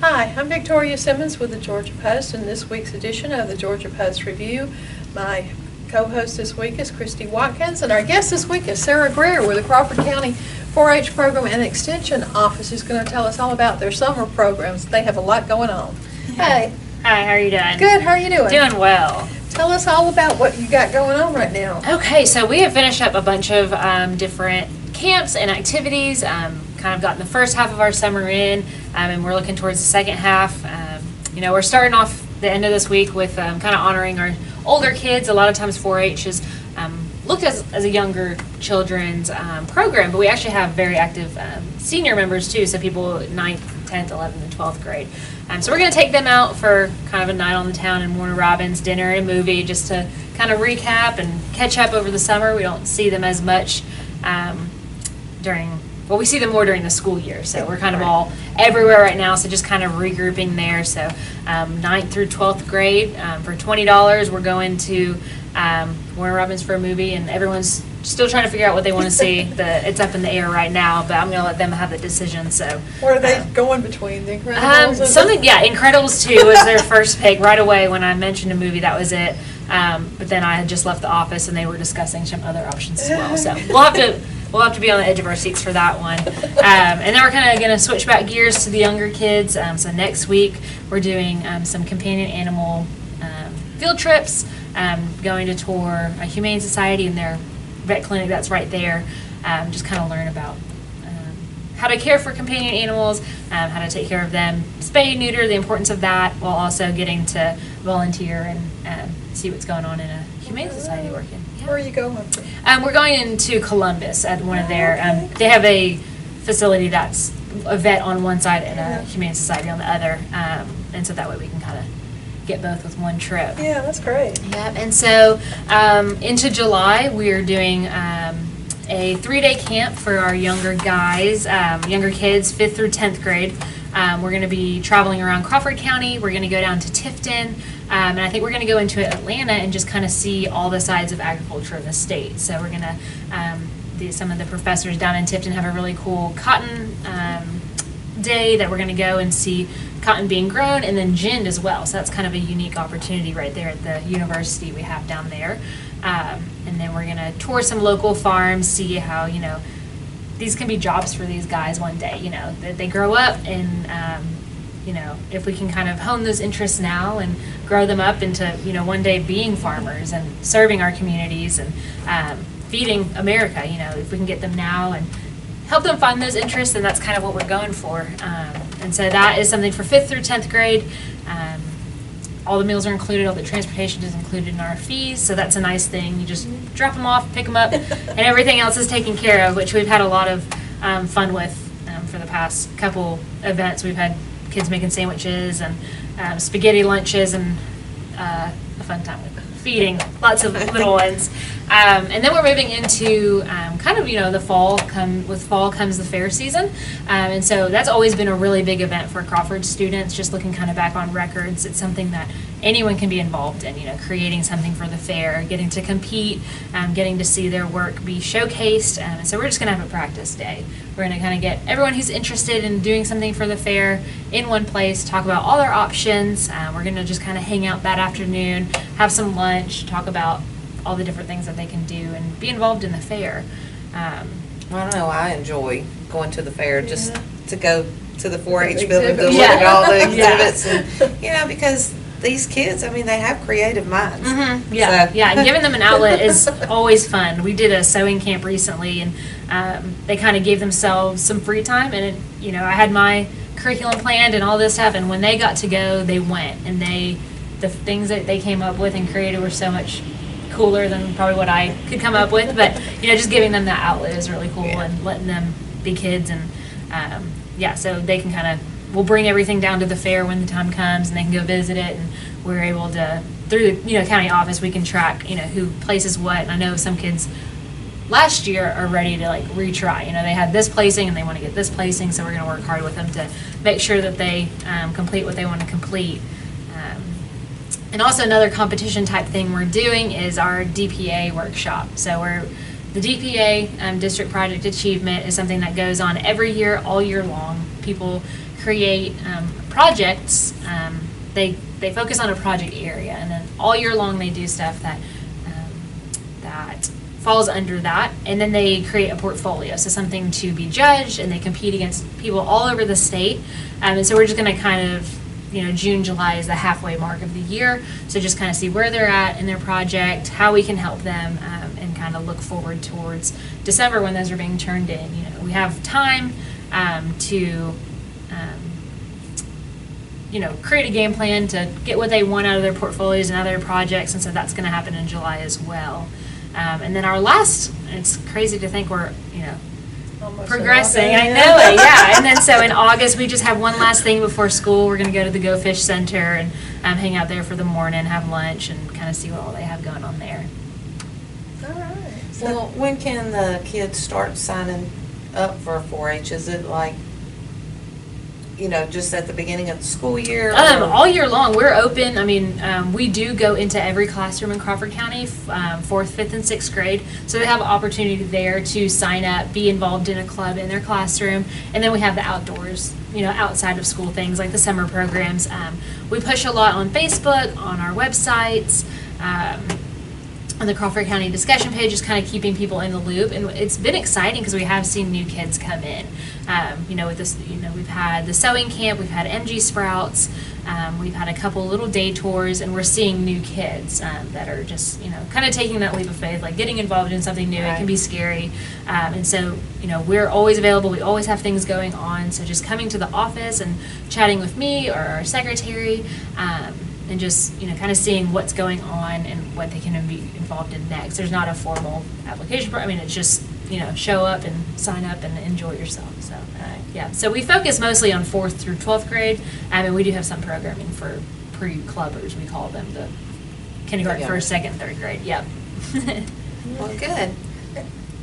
Hi, I'm Victoria Simmons with the Georgia Post and this week's edition of the Georgia Post Review. My co-host this week is Christy Watkins, and our guest this week is Sarah Greer with the Crawford County 4-H Program and Extension Office, who's going to tell us all about their summer programs. They have a lot going on. Hey. Hi, how are you doing? Good, how are you doing? Doing well. Tell us all about what you got going on right now. Okay, so we have finished up a bunch of different camps and activities, kind of gotten the first half of our summer in, and we're looking towards the second half. We're starting off the end of this week with kind of honoring our older kids. A lot of times 4-H is looked as a younger children's program, but we actually have very active senior members too, so people 9th, 10th, 11th, and 12th grade. So we're going to take them out for kind of a night on the town and Warner Robins, dinner and a movie, just to kind of recap and catch up over the summer. We don't see them as much we see them more during the school year, so we're kind of all everywhere right now, so just kind of regrouping there. So 9th through 12th grade, for $20, we're going to Warner Robins for a movie, and everyone's still trying to figure out what they want to see. It's up in the air right now, but I'm going to let them have the decision. So what are they going between? The Incredibles? Incredibles 2 was their first pick right away. When I mentioned a movie, that was it. But then I had just left the office, and they were discussing some other options as well. So we'll have to be on the edge of our seats for that one. And then we're kind of going to switch back gears to the younger kids. So next week we're doing some companion animal field trips, going to tour a humane society and their vet clinic that's right there. Just kind of learn about how to care for companion animals, how to take care of them, spay, neuter, the importance of that, while also getting to volunteer and see what's going on in a humane society working. Where are you going? We're going into Columbus at one of their, they have a facility that's a vet on one side and a humane society on the other, and so that way we can kind of get both with one trip. Yeah, that's great. Yep, and so into July we're doing a 3-day camp for our younger guys, younger kids, 5th through 10th grade. We're going to be traveling around Crawford County. We're going to go down to Tifton, and I think we're going to go into Atlanta and just kind of see all the sides of agriculture in the state. So we're going to, some of the professors down in Tifton have a really cool cotton day that we're going to go and see cotton being grown, and then ginned as well. So that's kind of a unique opportunity right there at the university we have down there. And then we're going to tour some local farms, see how, these can be jobs for these guys one day, that they grow up, and if we can kind of hone those interests now and grow them up into, one day being farmers and serving our communities and feeding America, if we can get them now and help them find those interests, then that's kind of what we're going for. And so that is something for 5th through 10th grade. All the meals are included, all the transportation is included in our fees, so that's a nice thing. You just drop them off, pick them up, and everything else is taken care of, which we've had a lot of fun with for the past couple events. We've had kids making sandwiches and spaghetti lunches, and a fun time with feeding lots of little ones. And then we're moving into kind of, the fall. With fall comes the fair season. And so that's always been a really big event for Crawford students, just looking kind of back on records. It's something that anyone can be involved in, creating something for the fair, getting to compete, getting to see their work be showcased. And so we're just going to have a practice day. We're going to kind of get everyone who's interested in doing something for the fair in one place, talk about all their options. We're going to just kind of hang out that afternoon, have some lunch, talk about all the different things that they can do and be involved in the fair. I don't know, I enjoy going to the fair just to go to the 4-H building to look at all the exhibits and, because these kids, they have creative minds. Mm-hmm. Yeah, so. And giving them an outlet is always fun. We did a sewing camp recently, and they kind of gave themselves some free time, and I had my curriculum planned and all this stuff, and when they got to go, they went, and the things that they came up with and created were so much cooler than probably what I could come up with, but just giving them that outlet is really cool, and letting them be kids, and so they can we'll bring everything down to the fair when the time comes, and they can go visit it, and we're able to, through the county office, we can track who places what. And I know some kids last year are ready to retry. They had this placing and they want to get this placing, so we're going to work hard with them to make sure that they complete what they want to complete. And also another competition type thing we're doing is our DPA workshop. So the DPA, District Project Achievement, is something that goes on every year, all year long. People create projects. They focus on a project area, and then all year long they do stuff that falls under that, and then they create a portfolio, so something to be judged, and they compete against people all over the state. And so we're just going to kind of, June, July is the halfway mark of the year, so just kind of see where they're at in their project, how we can help them, and kind of look forward towards December when those are being turned in. We have time to create a game plan to get what they want out of their portfolios and other projects, and so that's going to happen in July as well. And then our last, it's crazy to think we're, Almost progressing. in I August. know it, yeah. And then so in August, we just have one last thing before school. We're going to go to the Go Fish Center and hang out there for the morning, have lunch, and kind of see what all they have going on there. All right. Well, when can the kids start signing up for 4-H? Is it like, just at the beginning of the school year? All year long, we're open. I mean, we do go into every classroom in Crawford County, 4th, 5th, and 6th grade. So they have an opportunity there to sign up, be involved in a club in their classroom. And then we have the outdoors, outside of school things like the summer programs. We push a lot on Facebook, on our websites, on the Crawford County discussion page, just kind of keeping people in the loop. And it's been exciting because we have seen new kids come in. With this, we've had the sewing camp, we've had MG Sprouts, we've had a couple little day tours, and we're seeing new kids that are just, kind of taking that leap of faith, like getting involved in something new. Right. It can be scary. And so, we're always available. We always have things going on. So just coming to the office and chatting with me or our secretary, and just, kind of seeing what's going on and what they can be involved in next. There's not a formal application. It's just, show up and sign up and enjoy yourself. So, yeah. So we focus mostly on 4th through 12th grade, and we do have some programming for pre-clubbers, we call them, the kindergarten, 1st, 2nd, 3rd grade. Yep. Well, good.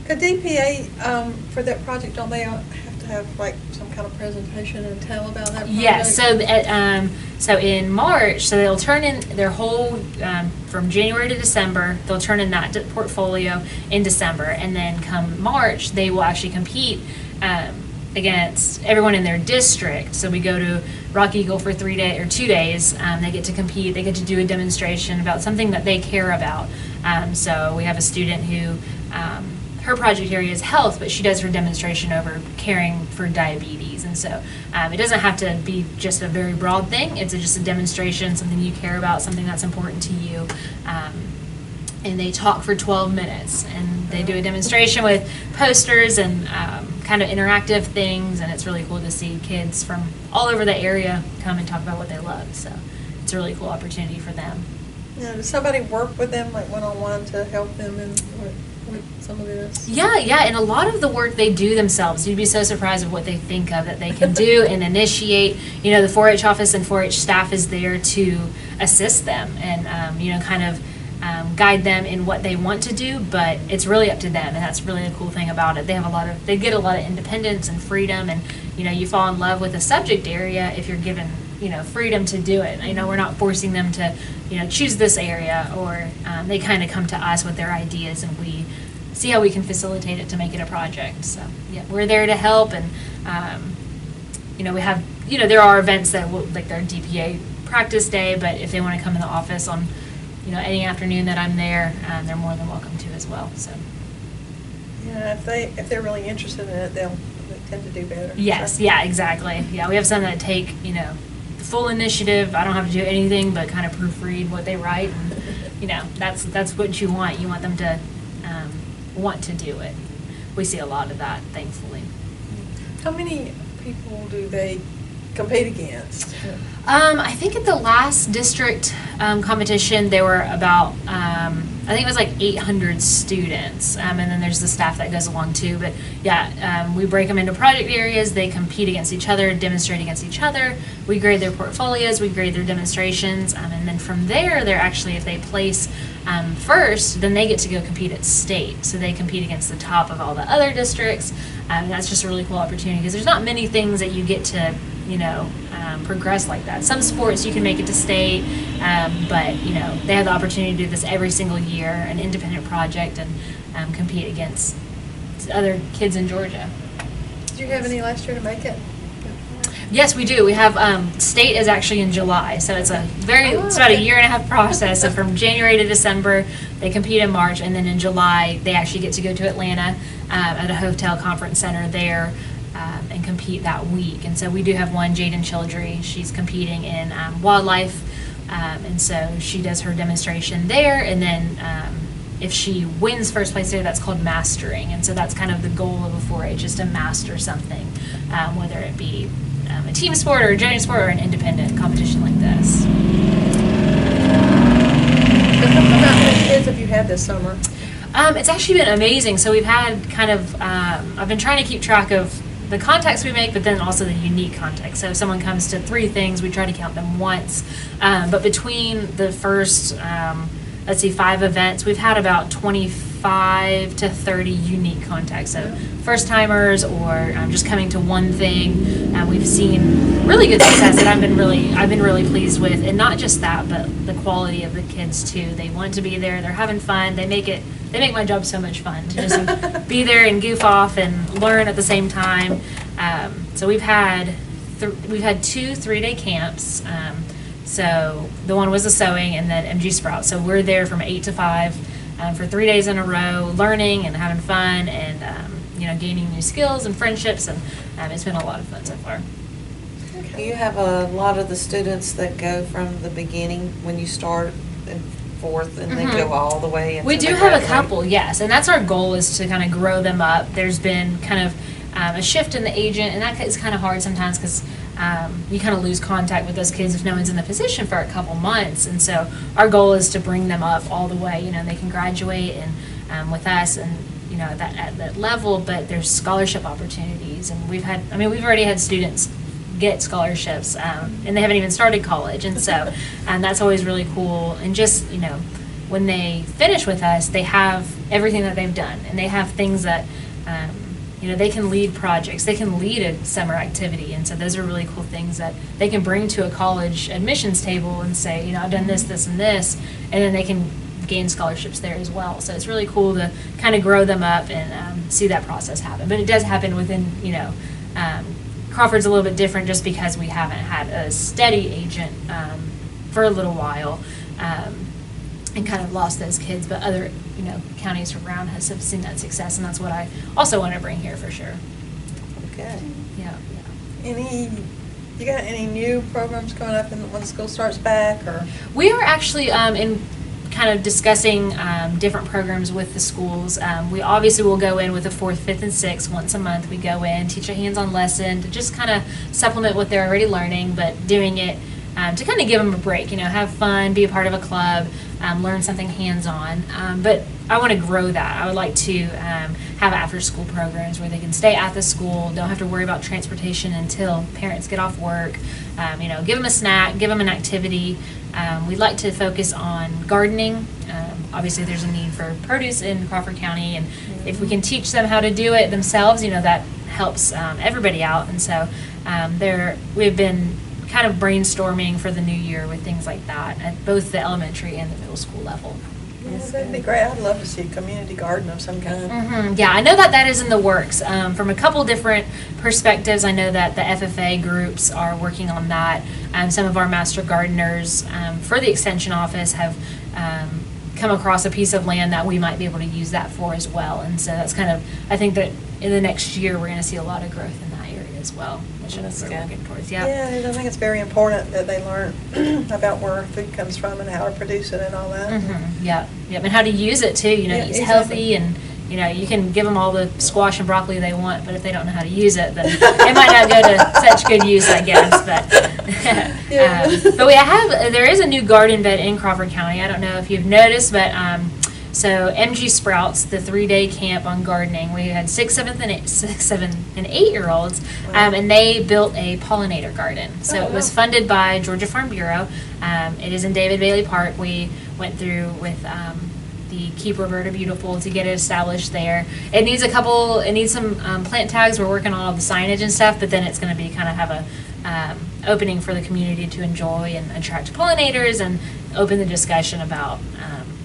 A DPA, for that project, don't they have to have like some kind of presentation and tell about that project? Yes. So in March, so they'll turn in their whole from January to December. They'll turn in that portfolio in December, and then come March, they will actually compete against everyone in their district. So we go to Rock Eagle for 2 days. They get to compete. They get to do a demonstration about something that they care about. So we have a student who. Her project area is health, but she does her demonstration over caring for diabetes. And so it doesn't have to be just a very broad thing. It's just a demonstration, something you care about, something that's important to you. And they talk for 12 minutes. And they do a demonstration with posters and kind of interactive things. And it's really cool to see kids from all over the area come and talk about what they love. So it's a really cool opportunity for them. Yeah, does somebody work with them, like one-on-one, to help them with some of this? Yeah, and a lot of the work they do themselves. You'd be so surprised at what they think of that they can do and initiate. The 4-H office and 4-H staff is there to assist them and, kind of guide them in what they want to do, but it's really up to them, and that's really the cool thing about it. They get a lot of independence and freedom, and, you fall in love with a subject area if you're given freedom to do it. We're not forcing them to, choose this area, or they kind of come to us with their ideas, and we see how we can facilitate it to make it a project. So, yeah, we're there to help, and, we have, there are events that will, like their DPA practice day, but if they want to come in the office on, any afternoon that I'm there, they're more than welcome to as well. So. Yeah, if they're really interested in it, they tend to do better. Yes, so. Yeah, exactly. Yeah, we have some that take, the full initiative. I don't have to do anything but kind of proofread what they write, and that's what you want. You want them to want to do it. We see a lot of that, thankfully. How many people do they compete against? I think at the last district competition, there were about, I think it was like 800 students, and then there's the staff that goes along too. But yeah, we break them into project areas. They compete against each other, demonstrate against each other. We grade their portfolios, we grade their demonstrations, and then from there, they're actually, if they place first, then they get to go compete at state. So they compete against the top of all the other districts. That's just a really cool opportunity because there's not many things that you get to, progress like that. Some sports you can make it to state, but they have the opportunity to do this every single year, an independent project, and compete against other kids in Georgia. Did you have any last year to make it? Yes, we do. We have state is actually in July, so it's it's about a year and a half process. So from January to December, they compete in March, and then in July they actually get to go to Atlanta at a hotel conference center there and compete that week. And so we do have one, Jaden Childry. She's competing in wildlife, and so she does her demonstration there, and then. If she wins first place there, that's called mastering, and so that's kind of the goal of a 4-H is to master something, whether it be a team sport or a junior sport or an independent competition like this. How many kids have you had this summer? It's actually been amazing. So we've had kind of, I've been trying to keep track of the contacts we make, but then also the unique contacts. So if someone comes to 3 things, we try to count them once. But between the first 5 events, we've had about 25 to 30 unique contacts. So first timers or just coming to one thing. We've seen really good success that I've been really pleased with, and not just that, but the quality of the kids too. They want to be there. They're having fun. They make my job so much fun to just be there and goof off and learn at the same time. So we've had 2 3-day camps. So the one was a sewing, and then MG Sprout. So we're there from 8 to 5 for 3 days in a row, learning and having fun, and gaining new skills and friendships, and it's been a lot of fun so far. Do you have a lot of the students that go from the beginning when you start and forth, and then go all the way into We do the have a graduate? couple, yes, and that's our goal, is to kind of grow them up. There's been kind of a shift in the agent, and that is kind of hard sometimes because you kind of lose contact with those kids if no one's in the position for a couple months. And so our goal is to bring them up all the way. They can graduate and with us, and at that level. But there's scholarship opportunities, and we've already had students get scholarships, and they haven't even started college. And so that's always really cool. And just when they finish with us, they have everything that they've done, and they have things that. They can lead projects, they can lead a summer activity, and so those are really cool things that they can bring to a college admissions table and say, I've done this, this, and this, and then they can gain scholarships there as well. So it's really cool to kind of grow them up and see that process happen. But it does happen within, Crawford's a little bit different just because we haven't had a steady agent for a little while. And kind of lost those kids, but other counties around us have seen that success, and that's what I also want to bring here for sure. Okay. Yeah. You got any new programs coming up when school starts back, or? We are actually in kind of discussing different programs with the schools. We obviously will go in with the 4th, 5th, and 6th once a month. We go in, teach a hands-on lesson to just kind of supplement what they're already learning, but doing it to kind of give them a break, have fun, be a part of a club, learn something hands-on. But I want to grow that. I would like to have after-school programs where they can stay at the school, don't have to worry about transportation until parents get off work. Give them a snack, give them an activity. We'd like to focus on gardening. Obviously, there's a need for produce in Crawford County, and if we can teach them how to do it themselves, that helps everybody out. And so we've been kind of brainstorming for the new year with things like that at both the elementary and the middle school level. Yeah, that'd be great. I'd love to see a community garden of some kind. Yeah, I know that is in the works. From a couple different perspectives, I know that the FFA groups are working on that. Some of our master gardeners for the extension office have come across a piece of land that we might be able to use that for as well. And so that's kind of, I think that in the next year we're going to see a lot of growth in that area as well, which we're working towards. Yeah, I think it's very important that they learn about where food comes from and how to produce it and all that. Yep, and how to use it too. Eat healthy, and you can give them all the squash and broccoli they want, but if they don't know how to use it, then it might not go to such good use, I guess. But but there is a new garden bed in Crawford County. I don't know if you've noticed, but so MG Sprouts, the 3-day camp on gardening, we had 6, 7, and 8-year-olds, and they built a pollinator garden. So it was funded by Georgia Farm Bureau. It is in David Bailey Park. We went through with the Keep Roberta Beautiful to get it established there. It needs some plant tags. We're working on all the signage and stuff, but then it's going to be kind of have a opening for the community to enjoy and attract pollinators and open the discussion about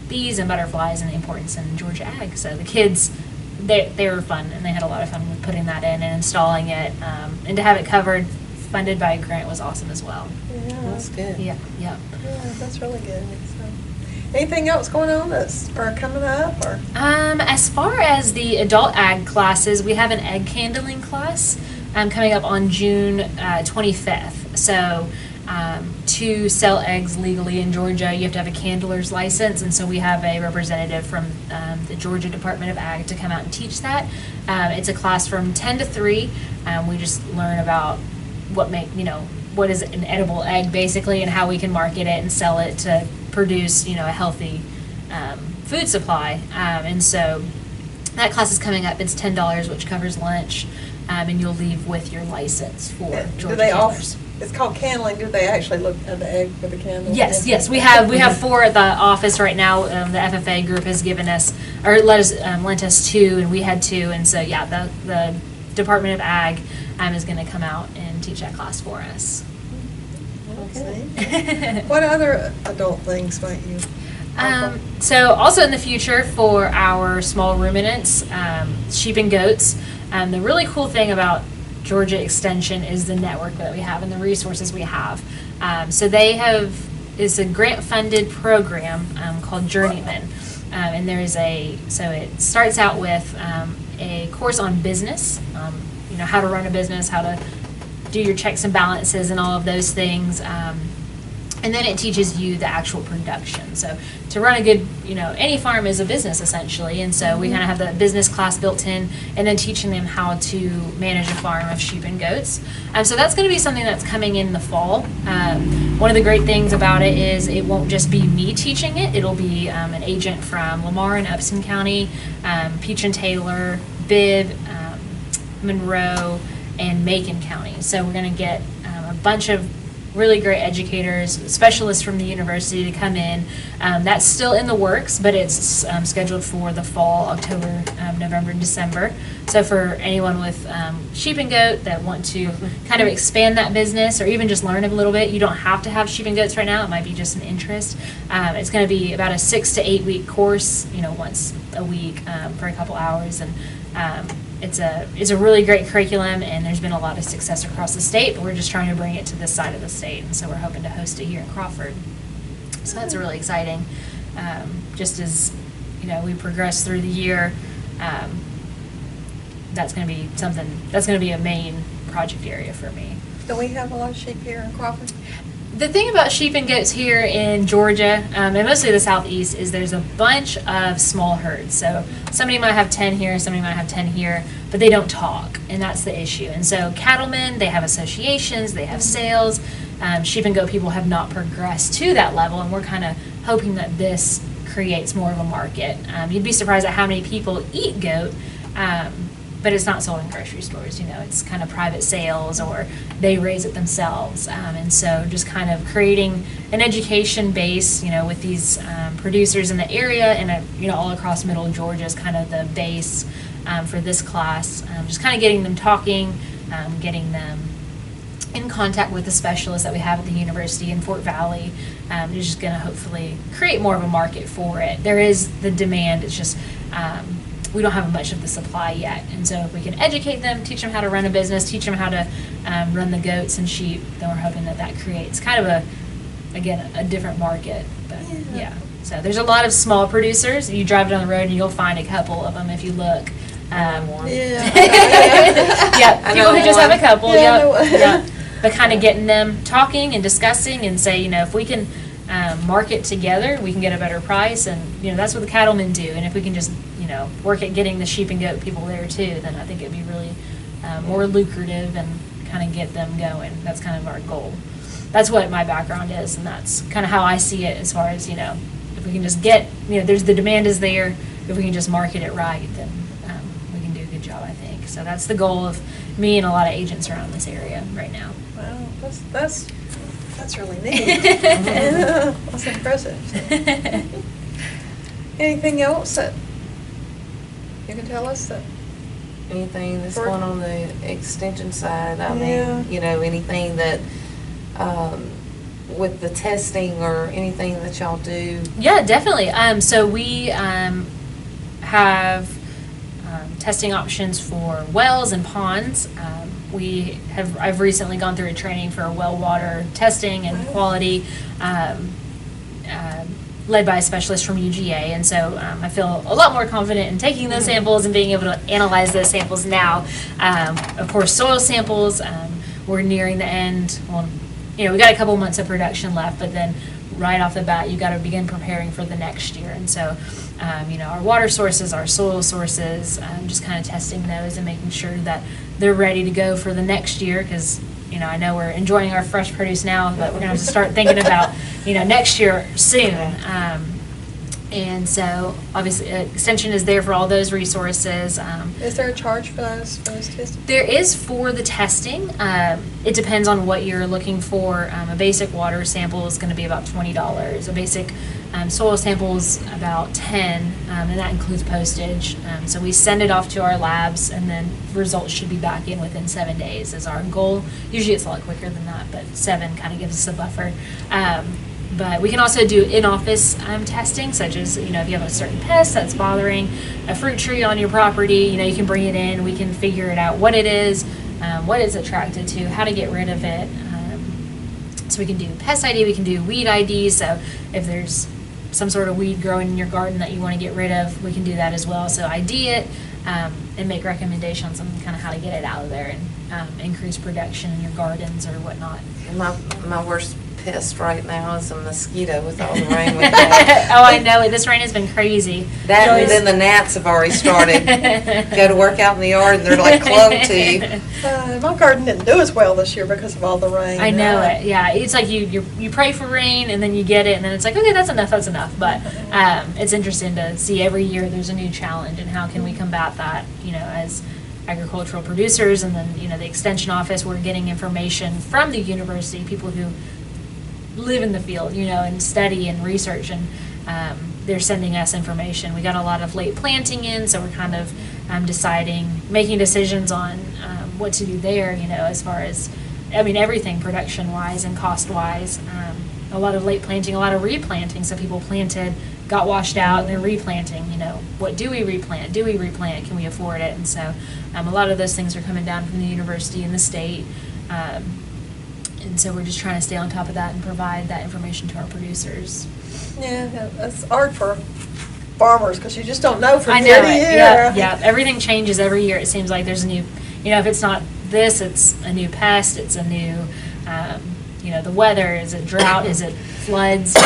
bees and butterflies and the importance in Georgia ag. So the kids, they were fun, and they had a lot of fun with putting that in and installing it, and to have it covered funded by a grant was awesome as well. Yeah. That's good. Yeah, yeah. Yeah, that's really good. So, anything else going on or coming up or? As far as the adult ag classes, we have an egg candling class coming up on June 25th. So to sell eggs legally in Georgia, you have to have a candler's license, and so we have a representative from the Georgia Department of Ag to come out and teach that. It's a class from 10 to 3. We just learn about what is an edible egg basically, and how we can market it and sell it to produce, a healthy food supply. And so that class is coming up. It's $10, which covers lunch, and you'll leave with your license for Georgia Do they candlers. It's called candling. Do they actually look at the egg with the candle? Yes, yes, we have 4 at the office right now. The FFA group has given us, or lent us 2, and we had 2, and so yeah, the Department of Ag is going to come out and teach that class for us. Okay. What other adult things might you? So also in the future for our small ruminants, sheep and goats, the really cool thing about Georgia Extension is the network that we have and the resources we have. So it's a grant-funded program called Journeyman, and so it starts out with a course on business, how to run a business, how to do your checks and balances and all of those things. And then it teaches you the actual production. So to run a good, any farm is a business essentially. And so we kind of have the business class built in, and then teaching them how to manage a farm of sheep and goats. So that's going to be something that's coming in the fall. One of the great things about it is it won't just be me teaching it. It'll be an agent from Lamar and Upson County, Peach and Taylor, Bibb, Monroe, and Macon County. So we're going to get a bunch of really great educators, specialists from the university to come in. That's still in the works, but it's scheduled for the fall, October, November, and December. So for anyone with sheep and goat that want to kind of expand that business or even just learn a little bit, you don't have to have sheep and goats right now. It might be just an interest. It's going to be about a 6 to 8 week course, once a week for a couple hours. And it's a really great curriculum, and there's been a lot of success across the state, but we're just trying to bring it to this side of the state, and so we're hoping to host it here in Crawford. So that's really exciting. Just as we progress through the year, that's going to be a main project area for me. Do we have a lot of sheep here in Crawford? The thing about sheep and goats here in Georgia, and mostly the southeast, is there's a bunch of small herds. So somebody might have 10 here, somebody might have 10 here, but they don't talk, and that's the issue. And so cattlemen, they have associations, they have sales. Sheep and goat people have not progressed to that level, and we're kind of hoping that this creates more of a market. You'd be surprised at how many people eat goat, but it's not sold in grocery stores. It's kind of private sales, or they raise it themselves. And so just kind of creating an education base, with these producers in the area and, all across middle Georgia is kind of the base for this class. Just kind of getting them talking, getting them in contact with the specialists that we have at the university in Fort Valley. Is just going to hopefully create more of a market for it. There is the demand. It's just we don't have much of the supply yet. And so if we can educate them, teach them how to run a business, teach them how to run the goats and sheep, then we're hoping that creates kind of a different market. But yeah. So there's a lot of small producers. You drive down the road and you'll find a couple of them if you look. Yeah, people who just have a couple. Yeah. But kind of getting them talking and discussing and say, if we can market together, we can get a better price. And, that's what the cattlemen do. And if we can just, work at getting the sheep and goat people there too, then I think it'd be really more lucrative and kind of get them going. That's kind of our goal. That's what my background is, and that's kind of how I see it as far as, if we can just get, there's the demand is there. If we can just market it right, then we can do a good job, I think. So that's the goal of me and a lot of agents around this area right now. Wow, that's really neat. Yeah, that's impressive. Anything else that you can tell us that? Anything that's going on the extension side? I mean, anything that with the testing or anything that y'all do? Yeah, definitely. So we have testing options for wells and ponds. I've recently gone through a training for well water testing and quality, led by a specialist from UGA, and so I feel a lot more confident in taking those samples and being able to analyze those samples now. Of course, soil samples, we're nearing the end. Well, we got a couple months of production left, but then right off the bat, you got to begin preparing for the next year. And so, our water sources, our soil sources, just kind of testing those and making sure that they're ready to go for the next year, because I know we're enjoying our fresh produce now, but we're going to have to start thinking about, next year soon. And so, obviously, Extension is there for all those resources. Is there a charge for those tests? There is for the testing. It depends on what you're looking for. A basic water sample is going to be about $20. A basic soil sample is about $10, and that includes postage. So we send it off to our labs, and then results should be back in within 7 days is our goal. Usually it's a lot quicker than that, but 7 kind of gives us a buffer. But we can also do in-office testing, such as, if you have a certain pest that's bothering a fruit tree on your property, you can bring it in, we can figure it out what it is, what it's attracted to, how to get rid of it. So we can do pest ID, we can do weed ID, so if there's some sort of weed growing in your garden that you want to get rid of, we can do that as well. So ID it and make recommendations on kind of how to get it out of there and increase production in your gardens or whatnot. My worst pest right now is a mosquito with all the rain we've had. Oh, I know it. This rain has been crazy. That and then the gnats have already started. Go to work out in the yard and they're like clung to you. My garden didn't do as well this year because of all the rain. I know it. Yeah, it's like you pray for rain and then you get it and then it's like, okay, that's enough. But it's interesting to see every year there's a new challenge and how can we combat that, as agricultural producers, and then the extension office, we're getting information from the university, people who live in the field, and study and research, and they're sending us information. We got a lot of late planting in, so we're kind of making decisions on what to do there, as far as, everything production-wise and cost-wise. A lot of late planting, a lot of replanting, so people planted, got washed out, and they're replanting, what do we replant? Do we replant? Can we afford it? And so a lot of those things are coming down from the university and the state. And so we're just trying to stay on top of that and provide that information to our producers. Yeah, that's hard for farmers because you just don't know from I know year to it. year. Yeah, everything changes every year. It seems like there's a new, if it's not this, it's a new pest, it's a new, the weather, is it drought, is it floods?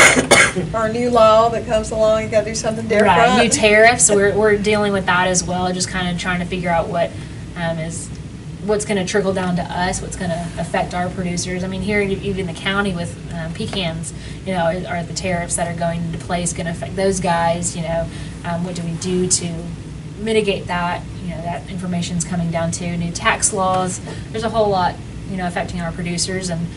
Or a new law that comes along, you gotta do something different. Right, new tariffs, we're dealing with that as well, just kind of trying to figure out what's going to trickle down to us, what's going to affect our producers. Here even the county with pecans, are the tariffs that are going into place going to affect those guys? What do we do to mitigate that? That information's coming down to new tax laws. There's a whole lot, affecting our producers, and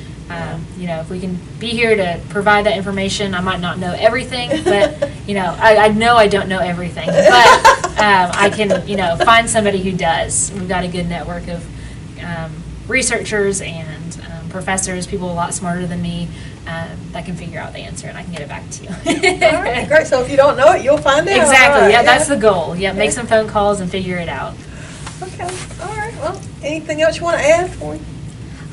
if we can be here to provide that information, I might not know everything, but I know I don't know everything, but I can find somebody who does. We've got a good network of researchers and professors, people a lot smarter than me, that can figure out the answer, and I can get it back to you. All right, great. So if you don't know it, you'll find out. Exactly. Right, yeah, that's the goal. Yeah, make some phone calls and figure it out. Okay. All right. Well, anything else you want to add for me?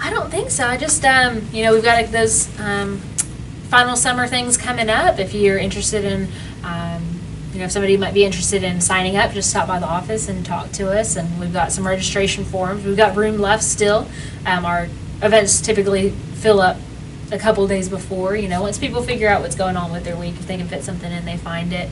I don't think so. I just, we've got those final summer things coming up. If you're interested in, if somebody might be interested in signing up, just stop by the office and talk to us. And we've got some registration forms. We've got room left still. Our events typically fill up a couple days before. Once people figure out what's going on with their week, if they can fit something in, they find it.